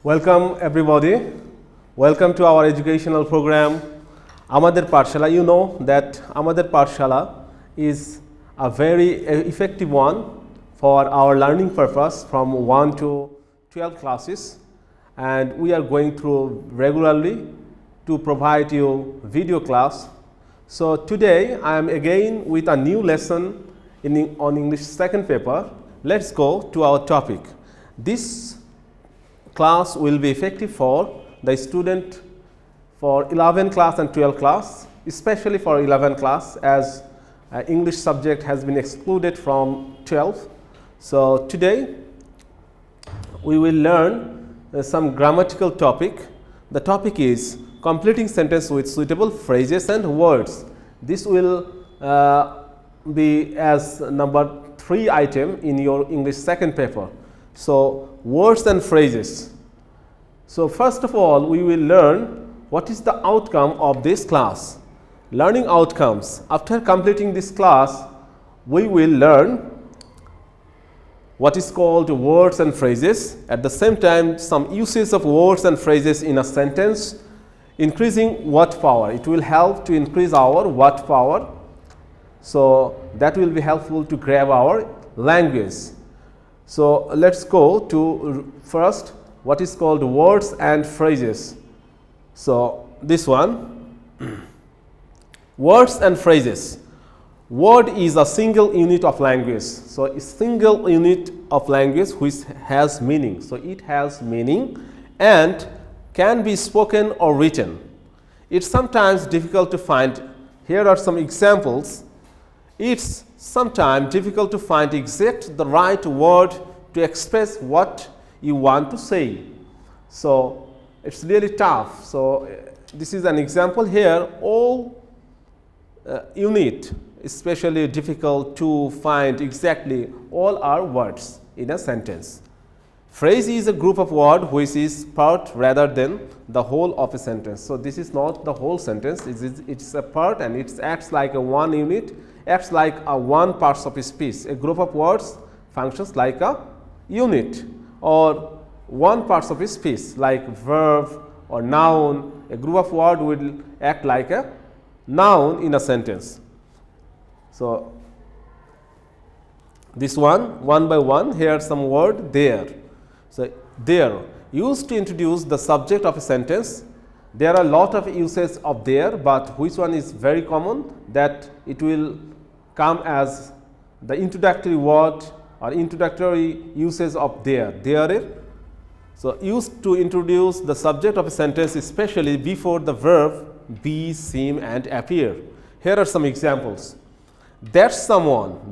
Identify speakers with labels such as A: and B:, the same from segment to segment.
A: Welcome everybody. Welcome to our educational program Amader Pathshala. You know that Amader Pathshala is a very effective one for our learning purpose from 1 to 12 classes, and we are going through regularly to provide you video class. So today I am again with a new lesson on English second paper. Let's go to our topic. This class will be effective for the student for 11 class and 12 class, especially for 11 class, as English subject has been excluded from 12. So today we will learn some grammatical topic. The topic is completing sentence with suitable phrases and words. This will be as number 3 item in your English second paper. So words and phrases. So first of all, we will learn what is the outcome of this class. Learning outcomes. After completing this class, we will learn what is called words and phrases. At the same time, some uses of words and phrases in a sentence. Increasing word power. It will help to increase our word power. So that will be helpful to grab our language. So let's go to first what is called words and phrases. So this one, words and phrases. Word is a single unit of language. So a single unit of language which has meaning. So it has meaning and can be spoken or written. It's sometimes difficult to find. Here are some examples. It's sometimes difficult to find the right word to express what you want to say. So it's really tough. So this is an example here. All unit, especially difficult to find exactly all our words in a sentence. Phrase is a group of words which is part rather than the whole of a sentence. So this is not the whole sentence. It's a part and it acts like a one unit, acts like a one part of a speech. A group of words functions like a unit or one part of a speech, like verb or noun. A group of words will act like a noun in a sentence. So this one by one, here some word there. So there, used to introduce the subject of a sentence. There are a lot of uses of there, but which one is very common, that it will come as the introductory word or introductory uses of there. There. So used to introduce the subject of a sentence, especially before the verb be, seem and appear. Here are some examples. There's someone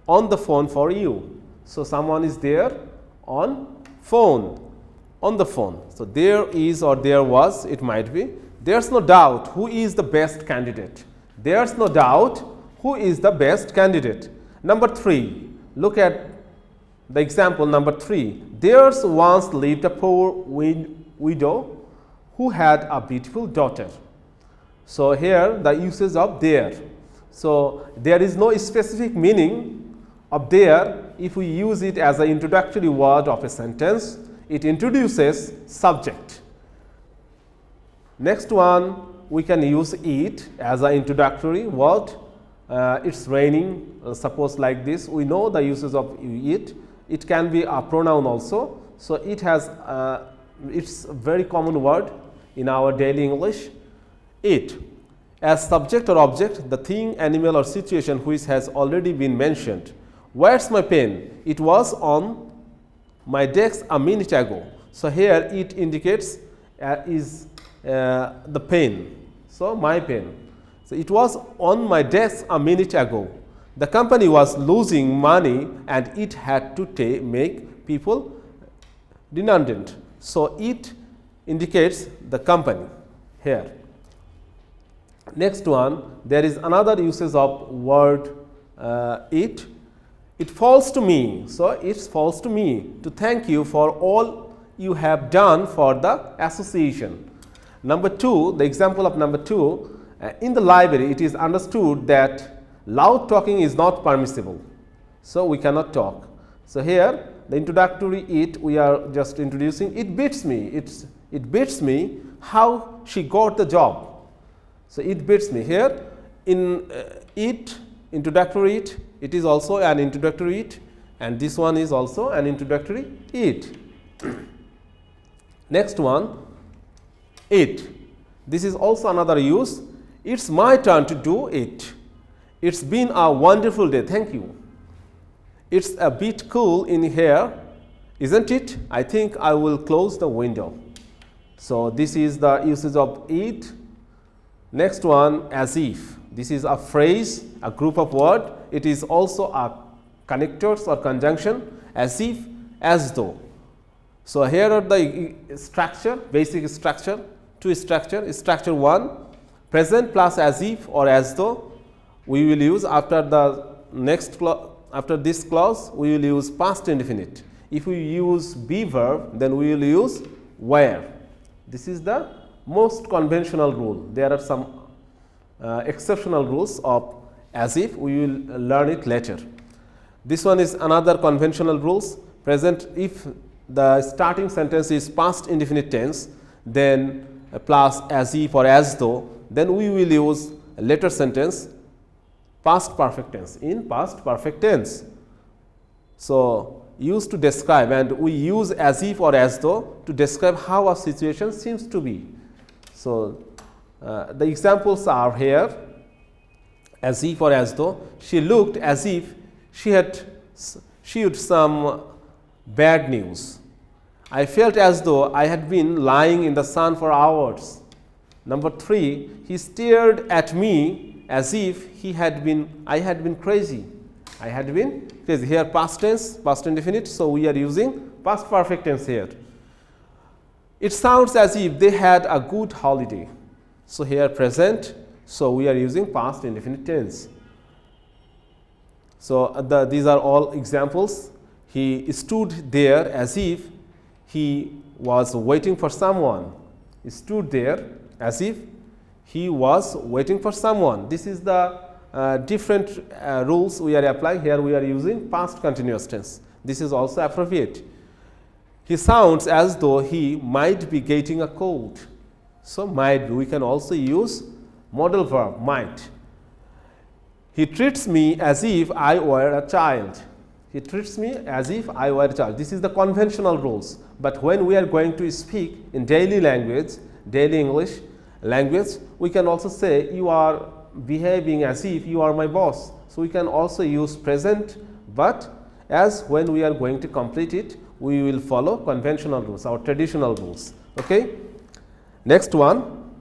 A: on the phone for you. So someone is there on the phone. So there is or there was, it might be. There's no doubt who is the best candidate. There's no doubt who is the best candidate. Number 3, look at the example number 3. There's once lived a poor widow who had a beautiful daughter. So here the uses of there. So there is no specific meaning of there. If we use it as an introductory word of a sentence, it introduces subject. Next one, we can use it as an introductory word. It's raining, suppose like this. We know the uses of it. It can be a pronoun also. So it has, it's a very common word in our daily English. It, as subject or object, the thing, animal or situation which has already been mentioned. Where's my pen? It was on my desk a minute ago. So here it indicates the pen. So my pen. So it was on my desk a minute ago. The company was losing money and it had to make people redundant. So it indicates the company here. Next one, there is another uses of word it. It falls to me. So it falls to me to thank you for all you have done for the association. Number 2, the example of number 2, in the library it is understood that loud talking is not permissible. So we cannot talk. So here the introductory it, we are just introducing, it beats me. It beats me how she got the job. So, it beats me. Here in it, introductory it is also an introductory it, and this one is also an introductory it. Next one, it. This is also another use. It's my turn to do it. It's been a wonderful day. Thank you. It's a bit cool in here, isn't it? I think I will close the window. So, this is the usage of it. Next one, as if. This is a phrase, a group of words. It is also a connectors or conjunction, as if, as though. So, here are the structure, basic structure, two structure. Structure 1, present plus as if or as though. We will use after the next clause, after this clause, we will use past indefinite. If we use be verb, then we will use where. This is the most conventional rule. There are some exceptional rules of as if. We will learn it later. This one is another conventional rules. Present, if the starting sentence is past indefinite tense, then plus as if or as though, then we will use a later sentence past perfect tense, in past perfect tense. So, used to describe, and we use as if or as though to describe how a situation seems to be. So, the examples are here, as if or as though. She looked as if she had some bad news. I felt as though I had been lying in the sun for hours. Number 3, he stared at me as if I had been crazy. I had been crazy. Here past tense, past indefinite. So, we are using past perfect tense here. It sounds as if they had a good holiday. So, here present. So, we are using past indefinite tense. So, these are all examples. He stood there as if he was waiting for someone. He stood there as if he was waiting for someone. This is the different rules we are applying. Here we are using past continuous tense. This is also appropriate. He sounds as though he might be getting a cold. So, might be, we can also use modal verb might. He treats me as if I were a child. He treats me as if I were a child. This is the conventional rules, but when we are going to speak in daily language, daily English language, we can also say you are behaving as if you are my boss. So, we can also use present, but as when we are going to complete it, we will follow conventional rules, our traditional rules. Okay? Next one,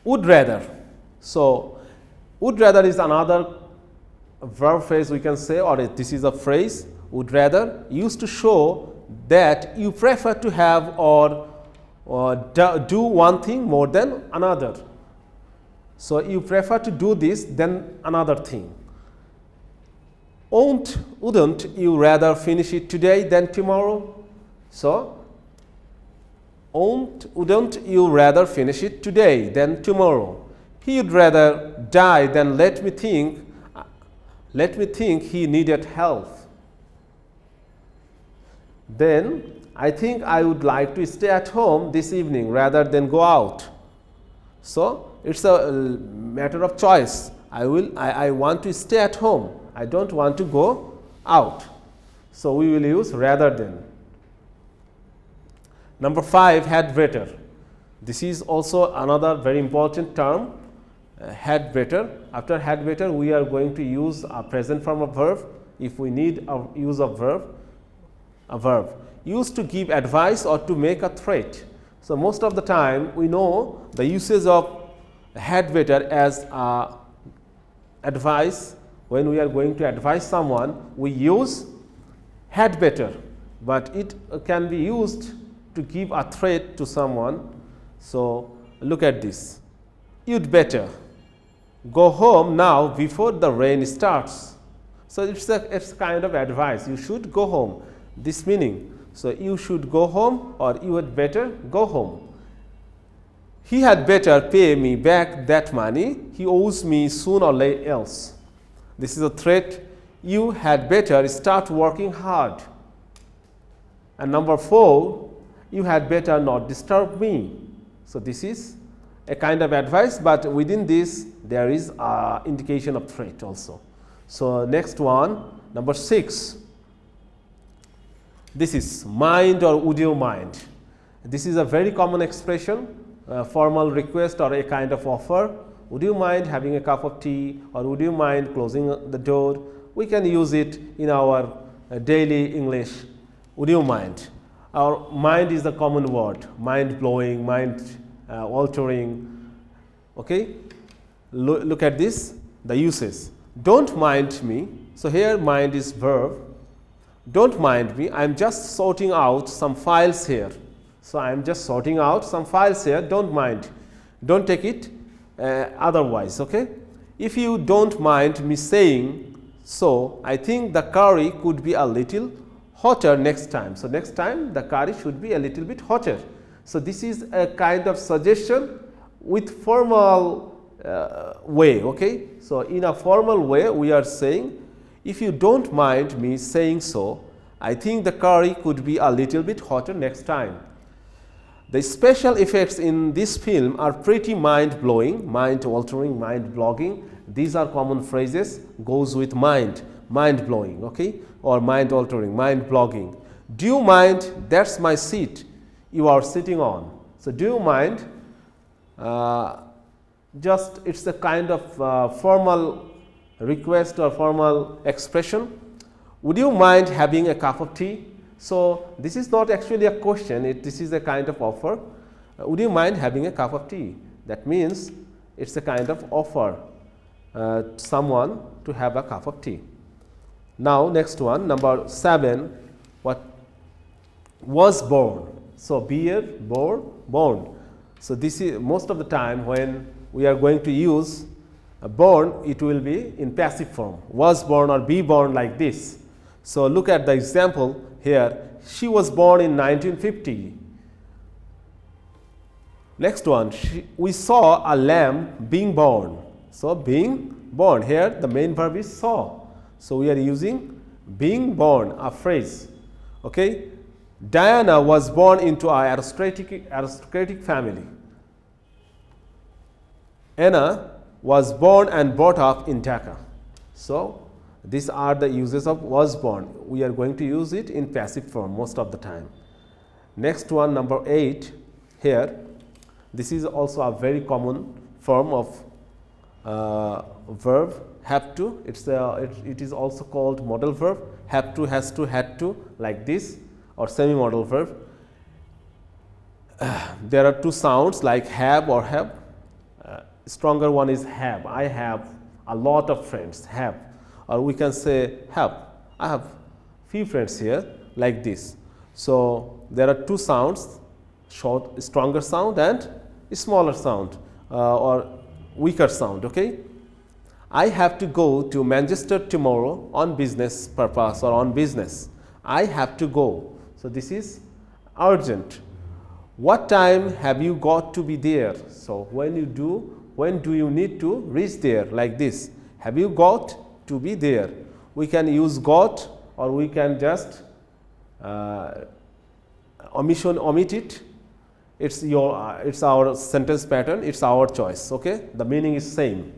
A: would rather. So, would rather is another verb phrase we can say, or this is a phrase, would rather, used to show that you prefer to have or do one thing more than another. So, you prefer to do this than another thing. Wouldn't you rather finish it today than tomorrow? So, wouldn't you rather finish it today than tomorrow? He'd rather die than let me think he needed help. Then I think I would like to stay at home this evening rather than go out. So, it's a matter of choice. I want to stay at home. I don't want to go out. So, we will use rather than. Number 5, had better. This is also another very important term, had better. After had better, we are going to use a present form of verb if we need a use of a verb. Used to give advice or to make a threat. So, most of the time we know the usage of had better as advice. When we are going to advise someone, we use had better, but it can be used to give a threat to someone. So, look at this. You'd better go home now before the rain starts. So, it's kind of advice. You should go home. This meaning. So, you should go home or you had better go home. He had better pay me back that money. He owes me soon or else. This is a threat you had better start working hard. And number 4, you had better not disturb me. So, this is a kind of advice, but within this there is a indication of threat also. So, next one, number 6, this is mind or would you mind. This is a very common expression, formal request or a kind of offer. Would you mind having a cup of tea, or would you mind closing the door? We can use it in our daily English. Would you mind? Our mind is the common word, mind blowing, mind altering. Okay? Look at this, the uses. Don't mind me. So, here mind is verb. Don't mind me, I am just sorting out some files here. So, I am just sorting out some files here, don't mind. Don't take it otherwise. Okay? If you don't mind me saying so, I think the curry could be a little hotter next time. So, next time the curry should be a little bit hotter. So, this is a kind of suggestion with formal way. Okay? So, in a formal way we are saying, if you don't mind me saying so, I think the curry could be a little bit hotter next time. The special effects in this film are pretty mind blowing, mind altering, mind blogging. These are common phrases, goes with mind, mind blowing, okay, or mind altering, mind blogging. Do you mind? That's my seat you are sitting on. So, do you mind? Just it's a kind of formal request or formal expression. Would you mind having a cup of tea? So, this is not actually a question, this is a kind of offer. Would you mind having a cup of tea? That means it is a kind of offer someone to have a cup of tea. Now, next one, number 7, what was born. So, born. So, this is most of the time when we are going to use born, it will be in passive form, was born or be born, like this. So, look at the example here, she was born in 1950. Next one, we saw a lamb being born. So, being born, here the main verb is saw. So, we are using being born, a phrase. Okay. Diana was born into an aristocratic family. Anna was born and brought up in Dhaka. So, these are the uses of was born. We are going to use it in passive form most of the time. Next one, number 8, here, this is also a very common form of verb, have to. It is also called modal verb, have to, has to, had to, like this, or semi-modal verb. There are two sounds like have or have. Stronger one is have. I have a lot of friends, have. Or we can say have. I have few friends here, like this. So, there are two sounds, short, stronger sound and smaller sound or weaker sound. Okay? I have to go to Manchester tomorrow on business purpose or on business. I have to go. So, this is urgent. What time have you got to be there? So, when do you need to reach there, like this? Have you got to be there? We can use got, or we can just omit it. It's our sentence pattern, it's our choice. Okay? The meaning is same.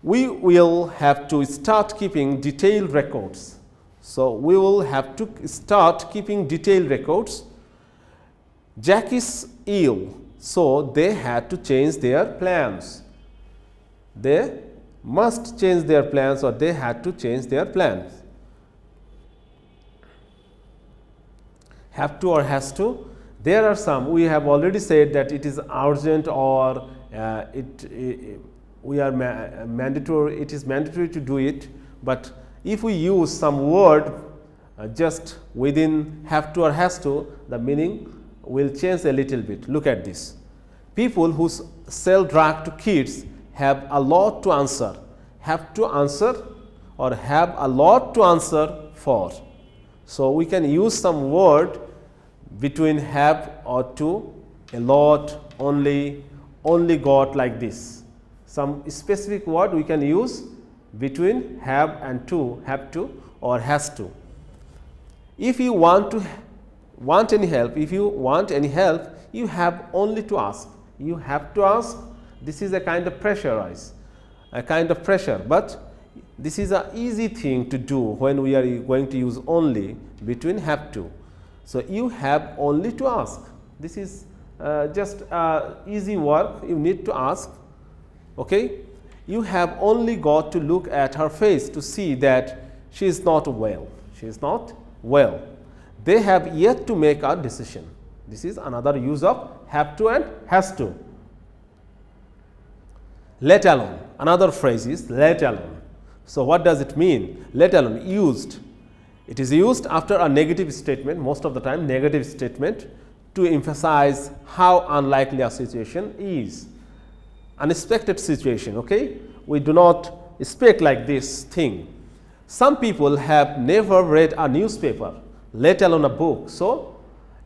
A: We will have to start keeping detailed records. So, we will have to start keeping detailed records. Jack is ill, so they had to change their plans. They must change their plans, or they had to change their plans. Have to or has to. There are some, we have already said that it is urgent, or we are mandatory, it is mandatory to do it, but if we use some word just within have to or has to, the meaning will change a little bit. Look at this. People who sell drug to kids have a lot to answer. Have to answer or have a lot to answer for. So, we can use some word between have or to, a lot, only got, like this. Some specific word we can use between have and to, have to or has to. If you want any help, you have only to ask. You have to ask. This is a kind of pressurize, a kind of pressure, but this is an easy thing to do when we are going to use only between have to. So, you have only to ask. This is just easy work, you need to ask. Okay? You have only got to look at her face to see that she is not well. She is not well. They have yet to make a decision. This is another use of have to and has to. Let alone, another phrase is let alone. So, what does it mean? Let alone, used. It is used after a negative statement, most of the time negative statement, to emphasize how unlikely a situation is. Unexpected situation, okay? We do not speak like this thing. Some people have never read a newspaper, let alone a book. So,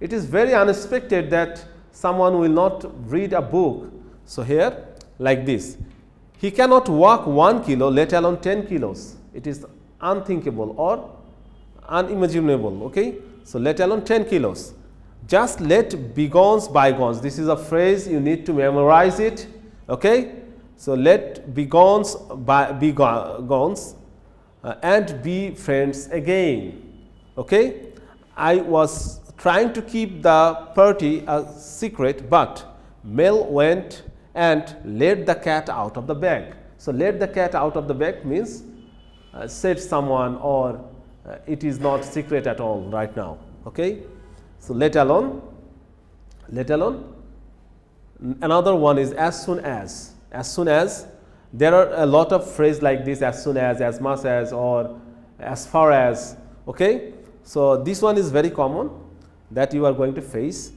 A: it is very unexpected that someone will not read a book. So, here like this, he cannot walk 1 kilo, let alone 10 kilos. It is unthinkable or unimaginable, okay? So, let alone 10 kilos. Just let bygones bygones. This is a phrase, you need to memorize it, okay? So, let bygones bygones and be friends again, okay? I was trying to keep the party a secret, but Mel went and let the cat out of the bag. So, let the cat out of the bag means said someone or it is not secret at all right now, okay? So, let alone. Another one is as soon as. As soon as, there are a lot of phrases like this, as soon as much as, or as far as, okay? So, this one is very common that you are going to face.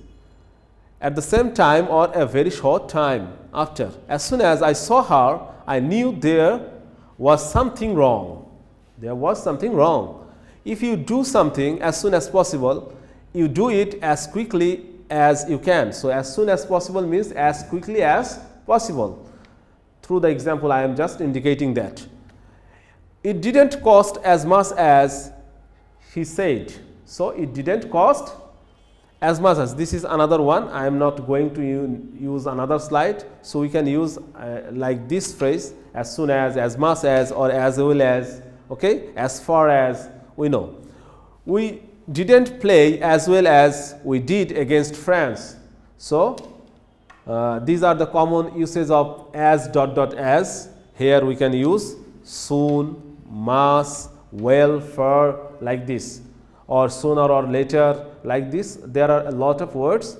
A: At the same time or a very short time after. As soon as I saw her, I knew there was something wrong. There was something wrong. If you do something as soon as possible, you do it as quickly as you can. So, as soon as possible means as quickly as possible. Through the example, I am just indicating that. It didn't cost as much as he said. So, it didn't cost as much as. This is another one. I am not going to use another slide. So, we can use like this phrase as soon as much as, or as well as, okay, as far as we know. We didn't play as well as we did against France. So, these are the common uses of as as. Here we can use soon, mass, well, for, like this, or sooner or later, like this. There are a lot of words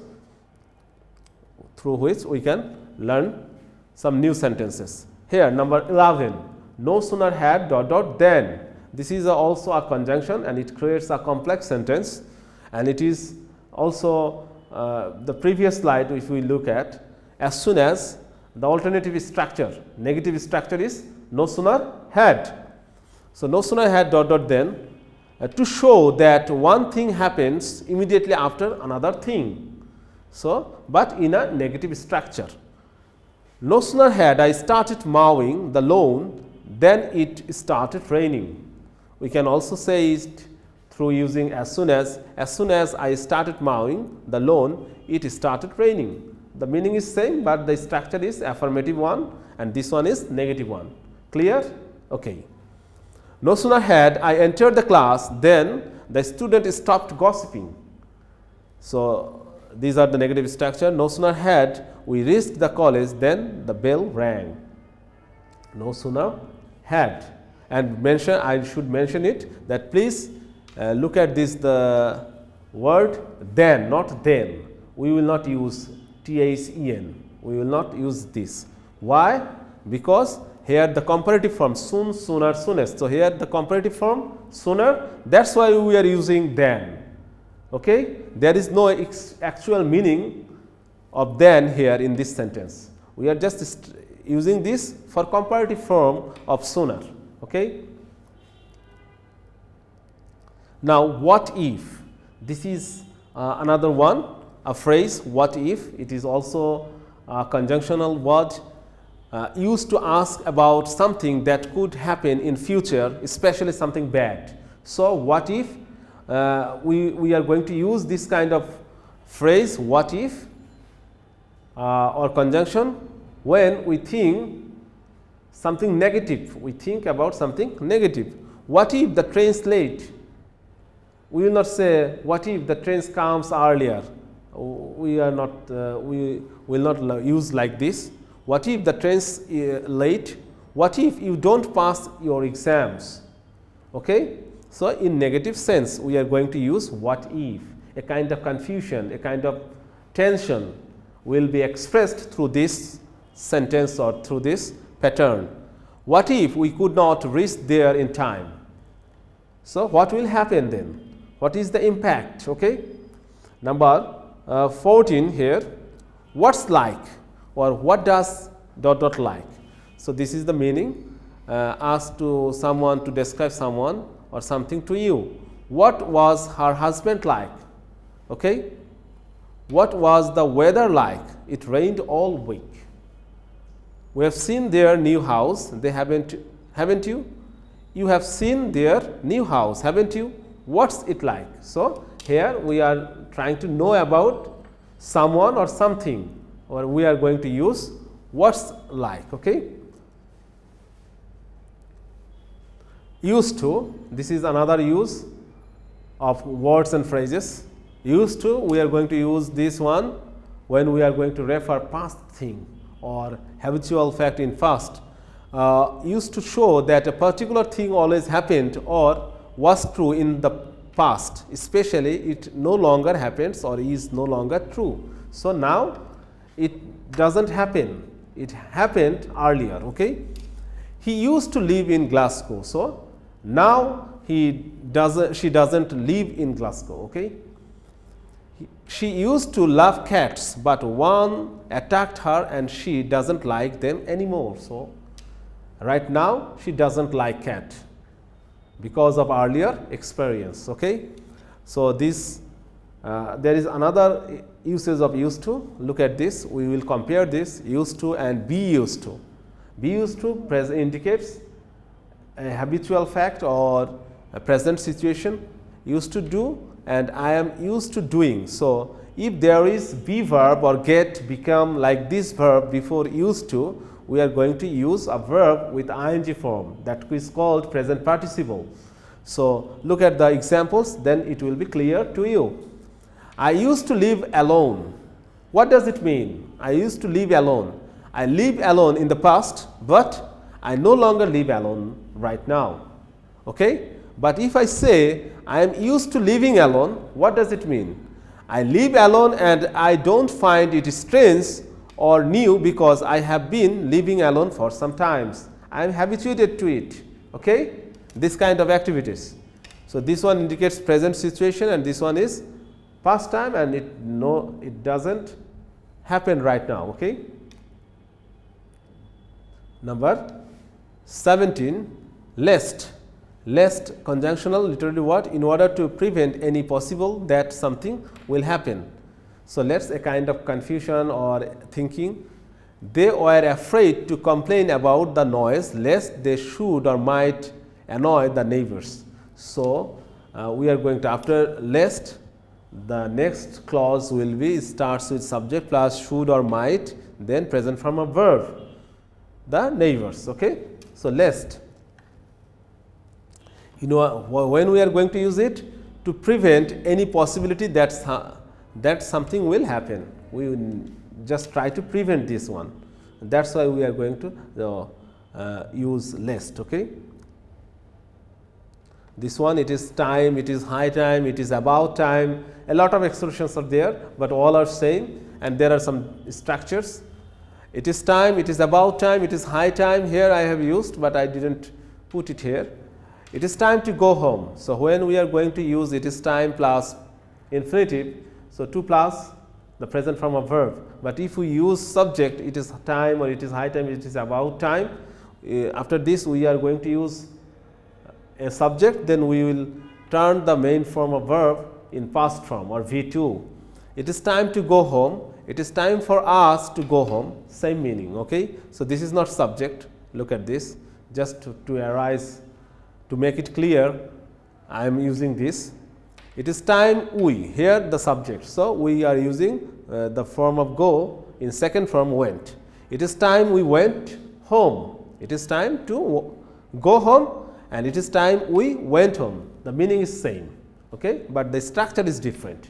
A: through which we can learn some new sentences. Here number 11, no sooner had than. This is also a conjunction and it creates a complex sentence, and it is also the previous slide. If we look at as soon as, the alternative structure, negative structure is no sooner had. So, no sooner had then to show that one thing happens immediately after another thing. So, but in a negative structure. No sooner had I started mowing the lawn than it started raining. We can also say it through using as soon as I started mowing the lawn, it started raining. The meaning is same, but the structure is affirmative one and this one is negative one. Clear? Okay. No sooner had I entered the class, then the student stopped gossiping. So, these are the negative structure. No sooner had we reached the college, then the bell rang. No sooner had. And mention, I should mention it, that please look at this, the word then, not then. We will not use THEN. We will not use this. Why? Because here the comparative form soon, sooner, soonest. So, here the comparative form sooner, that is why we are using then. Okay? There is no actual meaning of then here in this sentence. We are just using this for comparative form of sooner. Okay? Now, what if? This is another one, a phrase what if. It is also a conjunctional word used to ask about something that could happen in future, especially something bad. So, what if we are going to use this kind of phrase what if or conjunction when we think something negative, we think about something negative. What if the train is late? We will not say what if the train comes earlier. We are not, we will not use like this. What if the train is late? What if you don't pass your exams? Okay? So, in negative sense, we are going to use what if. A kind of confusion, a kind of tension will be expressed through this sentence or through this pattern. What if we could not reach there in time? So, what will happen then? What is the impact? Okay? Number 14 here, what's like or what does dot dot like. So, this is the meaning asked to someone to describe someone or something to you. What was her husband like? Okay? What was the weather like? It rained all week. We have seen their new house. They haven't you? You have seen their new house, haven't you? What's it like? So, here we are trying to know about someone or something, or we are going to use what's like. Okay? Used to, this is another use of words and phrases. Used to, we are going to use this one when we are going to refer past thing or habitual fact in past. Used to show that a particular thing always happened or was true in the past, especially it no longer happens or is no longer true. So, now it doesn't happen, it happened earlier. Okay? He used to live in Glasgow. So, now she doesn't live in Glasgow. Okay? She used to love cats, but one attacked her and she doesn't like them anymore. So, right now she doesn't like cat because of earlier experience. Okay? So, this there is another usage of used to. Look at this, we will compare this used to and be used to. Be used to indicates a habitual fact or a present situation, used to do, and I am used to doing. So, if there is be verb or get become like this verb before used to, we are going to use a verb with ing form that is called present participle. So, look at the examples, then it will be clear to you. I used to live alone. What does it mean? I used to live alone. I live alone in the past, but I no longer live alone right now. Okay? But if I say I am used to living alone, what does it mean? I live alone and I don't find it strange or new because I have been living alone for some times. I am habituated to it. Okay? This kind of activities. So, this one indicates present situation and this one is past time, and it doesn't happen right now. Okay? Number 17, lest. Lest conjunctional, literally what? In order to prevent any possible that something will happen. So, let us a kind of confusion or thinking. They were afraid to complain about the noise lest they should or might annoy the neighbors. So, we are going to, after lest, the next clause will be starts with subject plus should or might, then present form of verb, the neighbors. Okay? So, lest. You know when we are going to use it? To prevent any possibility that something will happen. We will just try to prevent this one. That is why we are going to use lest. Okay? This one, it is time, it is high time, it is about time. A lot of expressions are there, but all are same, and there are some structures. It is time, it is about time, it is high time. Here I have used, but I didn't put it here. It is time to go home. So, when we are going to use it is time plus infinitive. So, to plus the present form of verb, but if we use subject, it is time or it is high time, it is about time. After this we are going to use a subject, then we will turn the main form of verb in past form or V2. It is time to go home. it is time for us to go home, same meaning. Okay? So, this is not subject, look at this, just to arise, to make it clear, I am using this. It is time we, here the subject. So, we are using the form of go in second form went. It is time we went home. It is time to go home and it is time we went home. The meaning is same, okay? But the structure is different.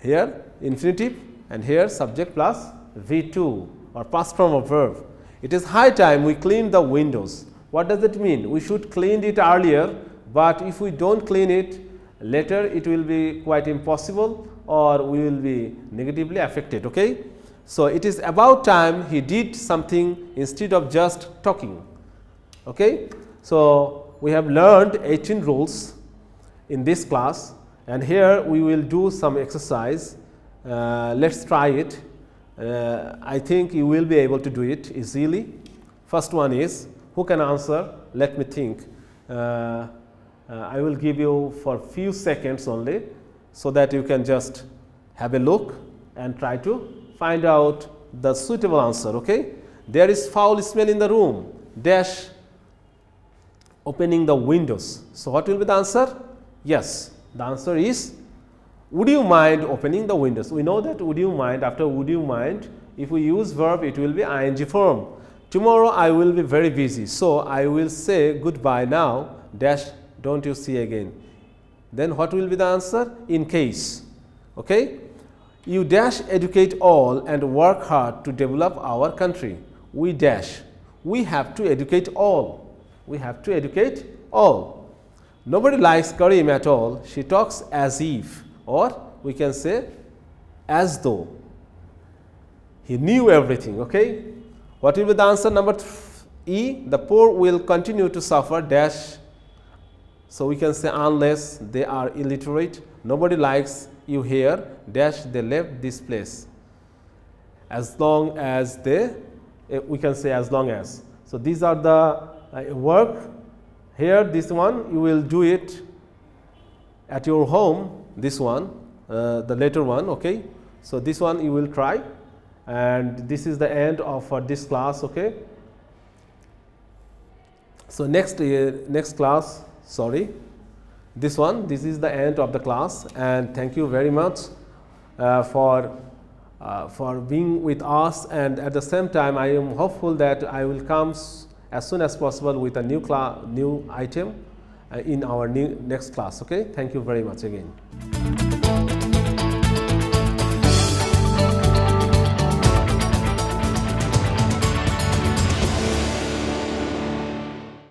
A: Here infinitive and here subject plus V2 or past form of verb. It is high time we clean the windows. What does it mean? We should clean it earlier, but if we do not clean it later, it will be quite impossible or we will be negatively affected. Okay? So, it is about time he did something instead of just talking. Okay? So, we have learned 18 rules in this class and here we will do some exercise. Let us try it. I think you will be able to do it easily. First one is, who can answer? Let me think. I will give you for few seconds only, so that you can just have a look and try to find out the suitable answer. Okay? There is foul smell in the room, dash opening the windows. So, what will be the answer? Yes, the answer is, would you mind opening the windows? We know that would you mind, after would you mind, if we use verb it will be ing form. Tomorrow I will be very busy, so I will say goodbye now, dash don't you see again. Then what will be the answer? In case. Okay? You dash educate all and work hard to develop our country. We dash. We have to educate all. We have to educate all. Nobody likes Karim at all. She talks as if, or we can say as though. He knew everything. Okay? What will be the answer? Number E. The poor will continue to suffer, dash. So, we can say unless they are illiterate. Nobody likes you here, dash they left this place. As long as they, we can say as long as. So, these are the work. Here this one you will do it at your home, this one, the later one. Okay? So, this one you will try and this is the end of this class. Okay? So, next class, sorry, this is the end of the class and thank you very much for being with us, and at the same time I am hopeful that I will come as soon as possible with a new item in our next class. Okay? Thank you very much again.